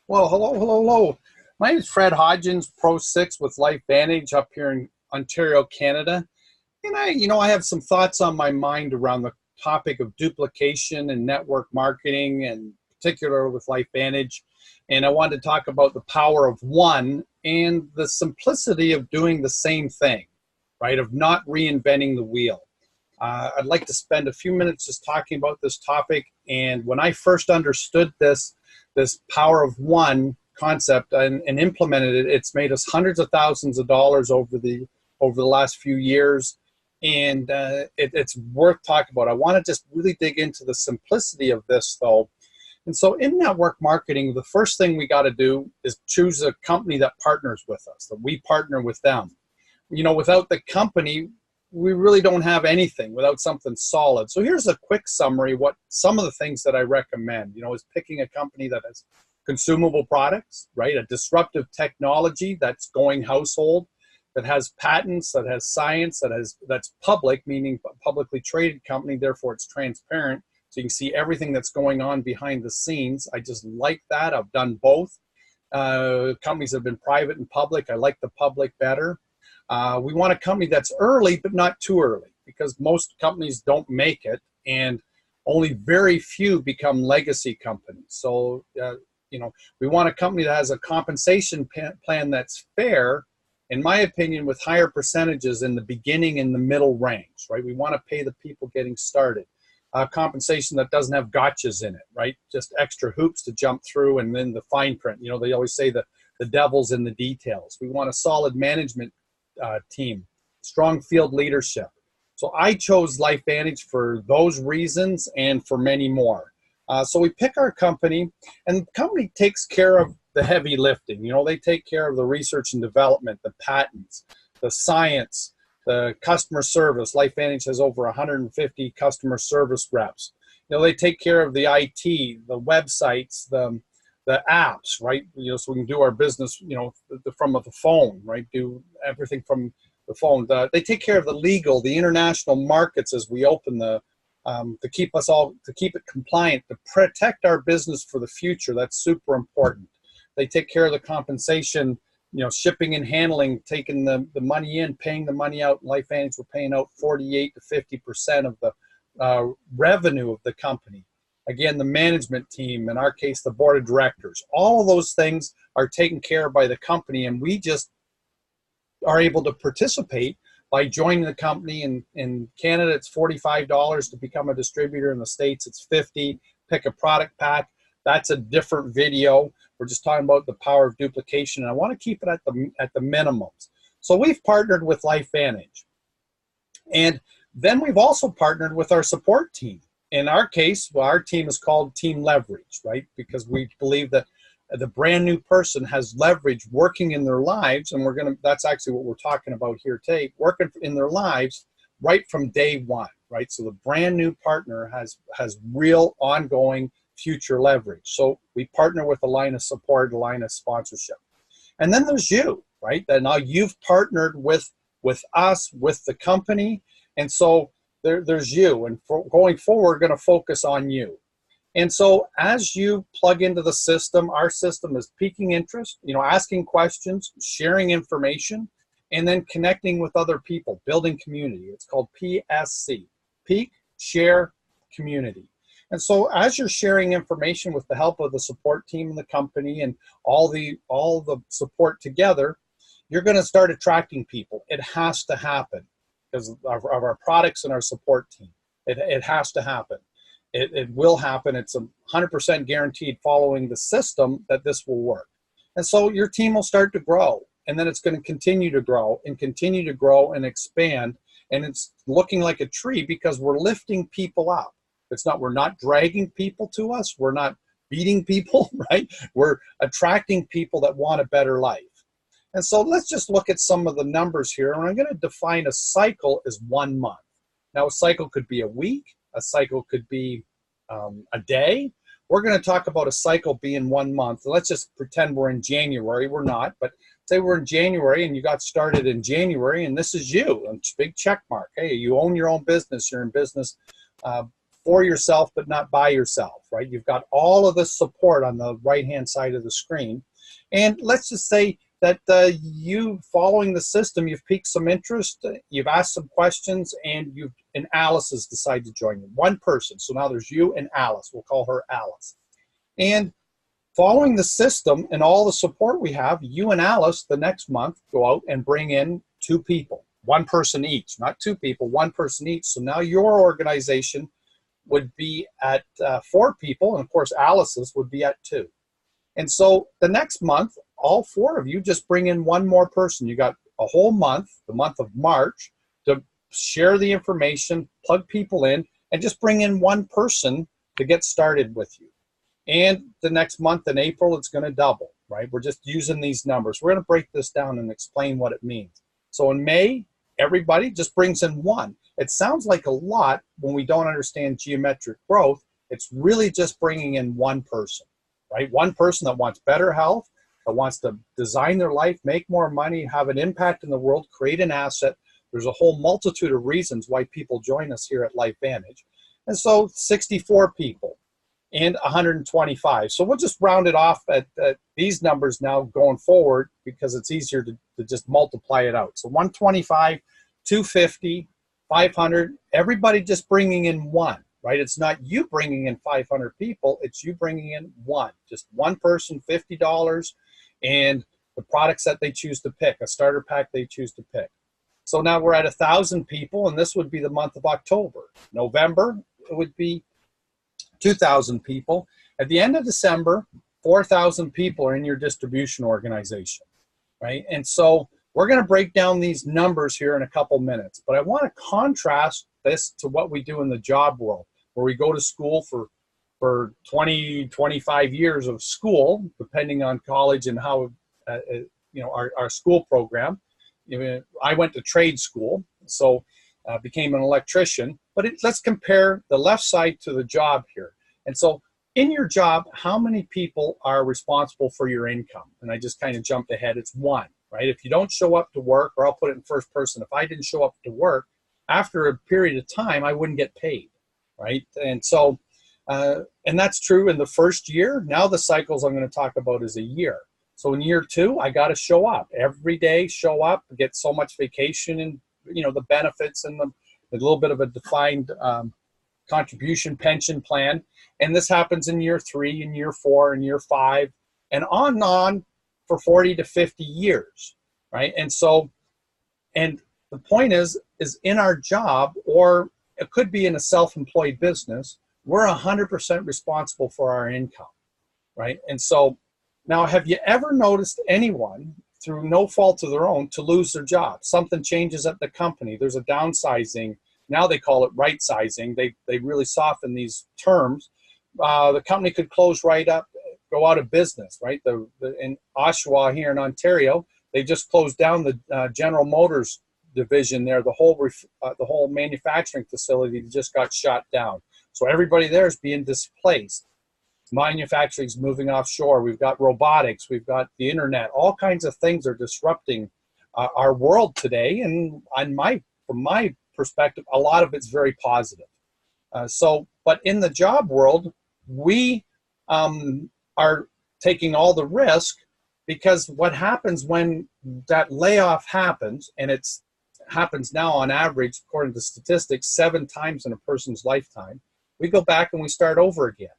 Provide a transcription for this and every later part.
Well, hello. My name is Fred Hodgins, Pro 6 with LifeVantage up here in Ontario, Canada. And I have some thoughts on my mind around the topic of duplication and network marketing, and particular with LifeVantage. And I wanted to talk about the power of one and the simplicity of doing the same thing, right? Of not reinventing the wheel. I'd like to spend a few minutes just talking about this topic. And when I first understood this power of one concept and implemented it, it's made us hundreds of thousands of dollars over the last few years. And it's worth talking about. I want to just really dig into the simplicity of this, though. And so in network marketing, the first thing we got to do is choose a company that partners with us, that we partner with them. Without the company, we really don't have anything, without something solid. So here's a quick summary. What some of the things that I recommend, is picking a company that has consumable products, right? A disruptive technology that's going household, that has patents, that has science, that's public, meaning publicly traded company, therefore it's transparent. So you can see everything that's going on behind the scenes. I just like that. I've done both. Companies have been private and public. I like the public better. We want a company that's early, but not too early, because most companies don't make it, and only very few become legacy companies. So, we want a company that has a compensation plan that's fair, in my opinion, with higher percentages in the beginning and the middle range, right? We want to pay the people getting started. Compensation that doesn't have gotchas in it, right? Just extra hoops to jump through, and then the fine print. They always say the devil's in the details. We want a solid management team, strong field leadership. So I chose LifeVantage for those reasons and for many more. So we pick our company, and the company takes care of the heavy lifting. They take care of the research and development, the patents, the science, the customer service. LifeVantage has over 150 customer service reps. They take care of the IT, the websites, the apps, right? So we can do our business, from the phone, right? Do everything from the phone. They take care of the legal, the international markets as we open to keep it compliant, to protect our business for the future. That's super important. They take care of the compensation, shipping and handling, taking the money in, paying the money out. LifeVantage, we're paying out 48 to 50% of the revenue of the company. Again, the management team, in our case, the board of directors, all of those things are taken care of by the company, and we just are able to participate by joining the company. In Canada, it's $45 to become a distributor. In the States, it's $50. Pick a product pack. That's a different video. We're just talking about the power of duplication, and I want to keep it at the minimums. So we've partnered with LifeVantage, and then we've also partnered with our support team. In our case, our team is called TeamLeverage, right? Because we believe that the brand new person has leverage working in their lives, and that's actually what we're talking about here today, working in their lives right from day one, right? So the brand new partner has real ongoing future leverage. So we partner with a line of support, a line of sponsorship. And then there's you, right? That now you've partnered with us, with the company, and so there's you, and going forward, we're going to focus on you. And so as you plug into the system, our system is piquing interest, asking questions, sharing information, and then connecting with other people, building community. It's called PSC, Peak, Share, Community. And so as you're sharing information with the help of the support team in the company and all the support together, you're going to start attracting people. It has to happen, because of our products and our support team. It has to happen. It will happen. It's 100% guaranteed following the system that this will work. And so your team will start to grow, and then it's going to continue to grow and expand. And it's looking like a tree because we're lifting people up. We're not dragging people to us. We're not beating people, right? We're attracting people that want a better life. And so let's just look at some of the numbers here. And I'm going to define a cycle as 1 month. Now, a cycle could be a week. A cycle could be a day. We're going to talk about a cycle being 1 month. Let's just pretend we're in January. We're not, but say we're in January and you got started in January, and this is you. A big check mark. Hey, you own your own business. You're in business for yourself, but not by yourself, right? You've got all of the support on the right-hand side of the screen. And let's just say that you, following the system, you've piqued some interest, you've asked some questions, and Alice has decided to join you. One person. So now there's you and Alice. We'll call her Alice. And following the system and all the support we have, you and Alice the next month go out and bring in 2 people, 1 person each, not 2 people, 1 person each. So now your organization would be at 4 people, and of course Alice's would be at 2. And so the next month, all 4 of you just bring in 1 more person. You got a whole month, the month of March, to share the information, plug people in, and just bring in 1 person to get started with you. And the next month in April, it's going to double, right? We're just using these numbers. We're going to break this down and explain what it means. So in May, everybody just brings in 1. It sounds like a lot when we don't understand geometric growth. It's really just bringing in 1 person, right? 1 person that wants better health, that wants to design their life, make more money, have an impact in the world, create an asset. There's a whole multitude of reasons why people join us here at LifeVantage. And so 64 people and 125. So we'll just round it off at these numbers now going forward, because it's easier to just multiply it out. So 125, 250, 500, everybody just bringing in 1, right? It's not you bringing in 500 people, it's you bringing in 1. Just 1 person, $50, and the products that they choose to pick, a starter pack they choose to pick. So now we're at 1,000 people, and this would be the month of October. November, it would be 2,000 people. At the end of December, 4,000 people are in your distribution organization, right? And so we're going to break down these numbers here in a couple minutes, but I want to contrast this to what we do in the job world, where we go to school for 20, 25 years of school, depending on college and how, our school program. I went to trade school, so became an electrician, but let's compare the left side to the job here. And so in your job, how many people are responsible for your income? And I just kind of jumped ahead. It's 1, right? If you don't show up to work, or I'll put it in first person, if I didn't show up to work, after a period of time, I wouldn't get paid, right? And so, and that's true in the first year. Now the cycles I'm going to talk about is a year. So in year 2, I got to show up every day, show up, get so much vacation and, the benefits and a little bit of a defined contribution pension plan. And this happens in year 3, in year 4, in year 5, and on for 40 to 50 years, right? And so, and the point is in our job, or it could be in a self-employed business, we're 100% responsible for our income, right? And so now, have you ever noticed anyone, through no fault of their own, to lose their job? Something changes at the company. There's a downsizing. Now they call it right sizing. They really soften these terms. The company could close right up, go out of business, right? In Oshawa here in Ontario, they just closed down the General Motors division there. The whole manufacturing facility just got shut down. So everybody there is being displaced. Manufacturing is moving offshore. We've got robotics. We've got the internet. All kinds of things are disrupting our world today. And from my perspective, a lot of it's very positive. But in the job world, we are taking all the risk, because what happens when that layoff happens, and it happens now on average, according to statistics, 7 times in a person's lifetime, we go back and we start over again.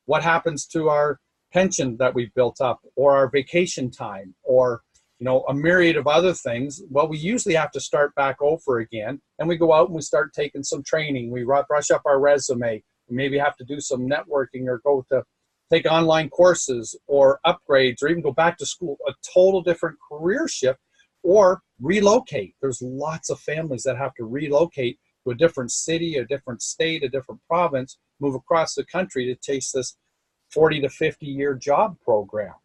What happens to our pension that we've built up, or our vacation time, or a myriad of other things? Well, we usually have to start back over again, and we go out and we start taking some training. We brush up our resume. We maybe have to do some networking, or go to take online courses or upgrades, or even go back to school, a total different career shift, or relocate. There's lots of families that have to relocate to a different city, a different state, a different province, move across the country to chase this 40 to 50 year job program.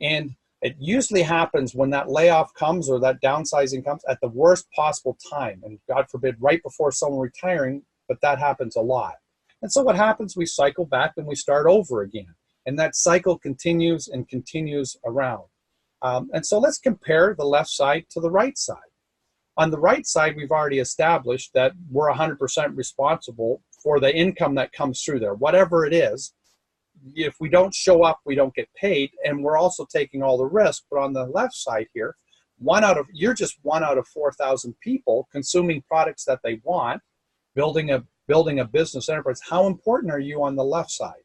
And it usually happens when that layoff comes, or that downsizing comes, at the worst possible time. And God forbid, right before someone retiring, but that happens a lot. And so what happens, we cycle back and we start over again. And that cycle continues and continues around. And so let's compare the left side to the right side. On the right side, we've already established that we're 100% responsible for the income that comes through there, whatever it is. If we don't show up, we don't get paid, and we're also taking all the risk. But on the left side here, you're just 1 out of 4,000 people consuming products that they want, building a business enterprise. How important are you on the left side?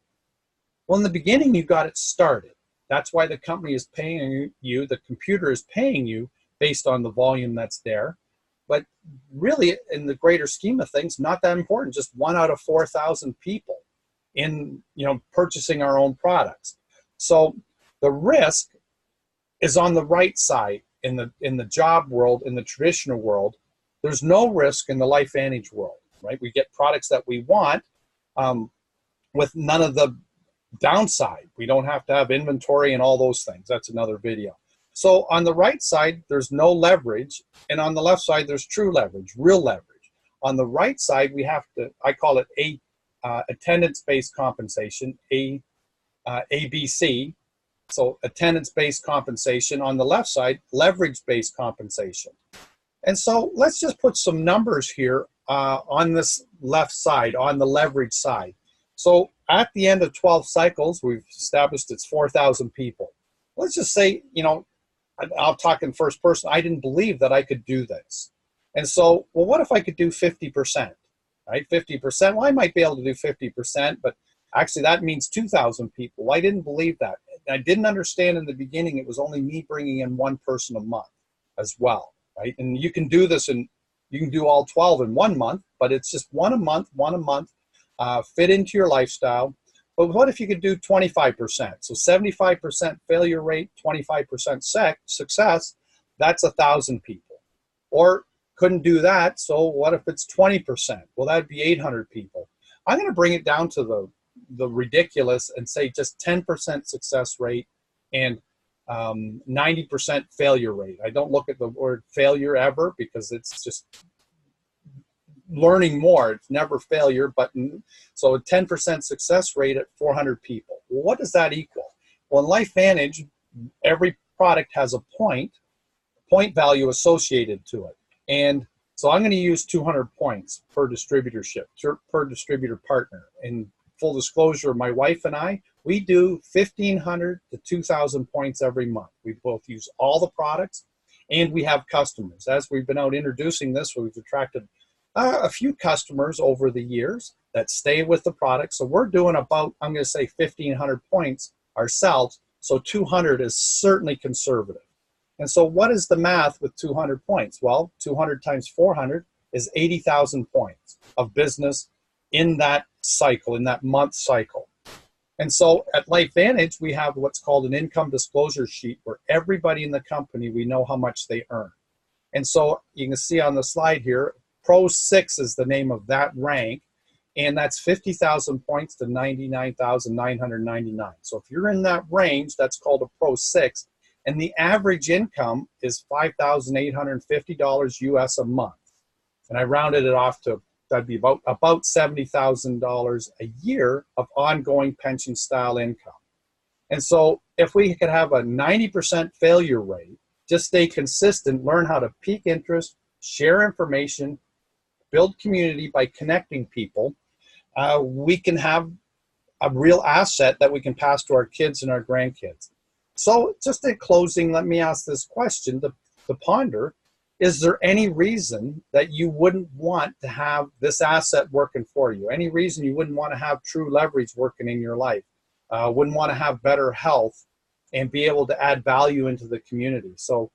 Well, in the beginning, you got it started. That's why the company is paying you, the computer is paying you based on the volume that's there. But really, in the greater scheme of things, not that important, just 1 out of 4,000 people in purchasing our own products. So the risk is on the right side in the job world, in the traditional world. There's no risk in the LifeVantage world, right? We get products that we want with none of the downside. We don't have to have inventory and all those things. That's another video. So on the right side, there's no leverage, and on the left side, there's true leverage, real leverage. On the right side, we have to, I call it attendance-based compensation, ABC. So attendance-based compensation. On the left side, leverage-based compensation. And so let's just put some numbers here on this left side, on the leverage side. So at the end of 12 cycles, we've established it's 4,000 people. Let's just say, I'll talk in first person, I didn't believe that I could do this. And so, well, what if I could do 50%, right? 50%, well, I might be able to do 50%, but actually that means 2,000 people. Well, I didn't believe that. I didn't understand in the beginning it was only me bringing in one person a month as well, right? And you can do this, and you can do all 12 in 1 month, but it's just one a month, fit into your lifestyle. But what if you could do 25%? So 75% failure rate, 25% success, that's 1,000 people. Or couldn't do that, so what if it's 20%? Well, that'd be 800 people. I'm going to bring it down to the ridiculous and say just 10% success rate and 90% failure rate. I don't look at the word failure ever because it's just learning more. It's never failure, but so a 10% success rate at 400 people. Well, what does that equal? Well, in LifeVantage, every product has a point value associated to it. And so I'm going to use 200 points per distributorship, per distributor partner. In full disclosure, my wife and I, we do 1,500 to 2,000 points every month. We both use all the products, and we have customers. As we've been out introducing this, we've attracted a few customers over the years that stay with the product. So we're doing about, I'm going to say 1,500 points ourselves. So 200 is certainly conservative. And so what is the math with 200 points? Well, 200 times 400 is 80,000 points of business in that cycle, in that month cycle. And so at LifeVantage, we have what's called an income disclosure sheet where everybody in the company, we know how much they earn. And so you can see on the slide here, Pro 6 is the name of that rank, and that's 50,000 points to 99,999. So if you're in that range, that's called a Pro 6, and the average income is $5,850 US a month. And I rounded it off to, that'd be about $70,000 a year of ongoing pension style income. And so if we could have a 90% failure rate, just stay consistent, learn how to peak interest, share information, build community by connecting people, we can have a real asset that we can pass to our kids and our grandkids. So just in closing, let me ask this question to ponder. Is there any reason that you wouldn't want to have this asset working for you? Any reason you wouldn't want to have true leverage working in your life? Wouldn't want to have better health and be able to add value into the community? So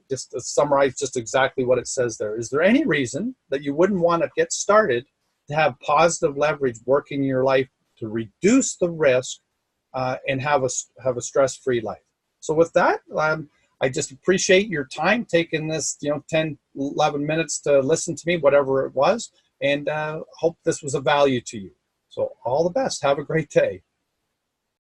just to summarize just exactly what it says there. Is there any reason that you wouldn't want to get started to have positive leverage working in your life to reduce the risk and have a stress-free life? So with that, I just appreciate your time taking this 10, 11 minutes to listen to me, whatever it was, and hope this was of value to you. So all the best. Have a great day.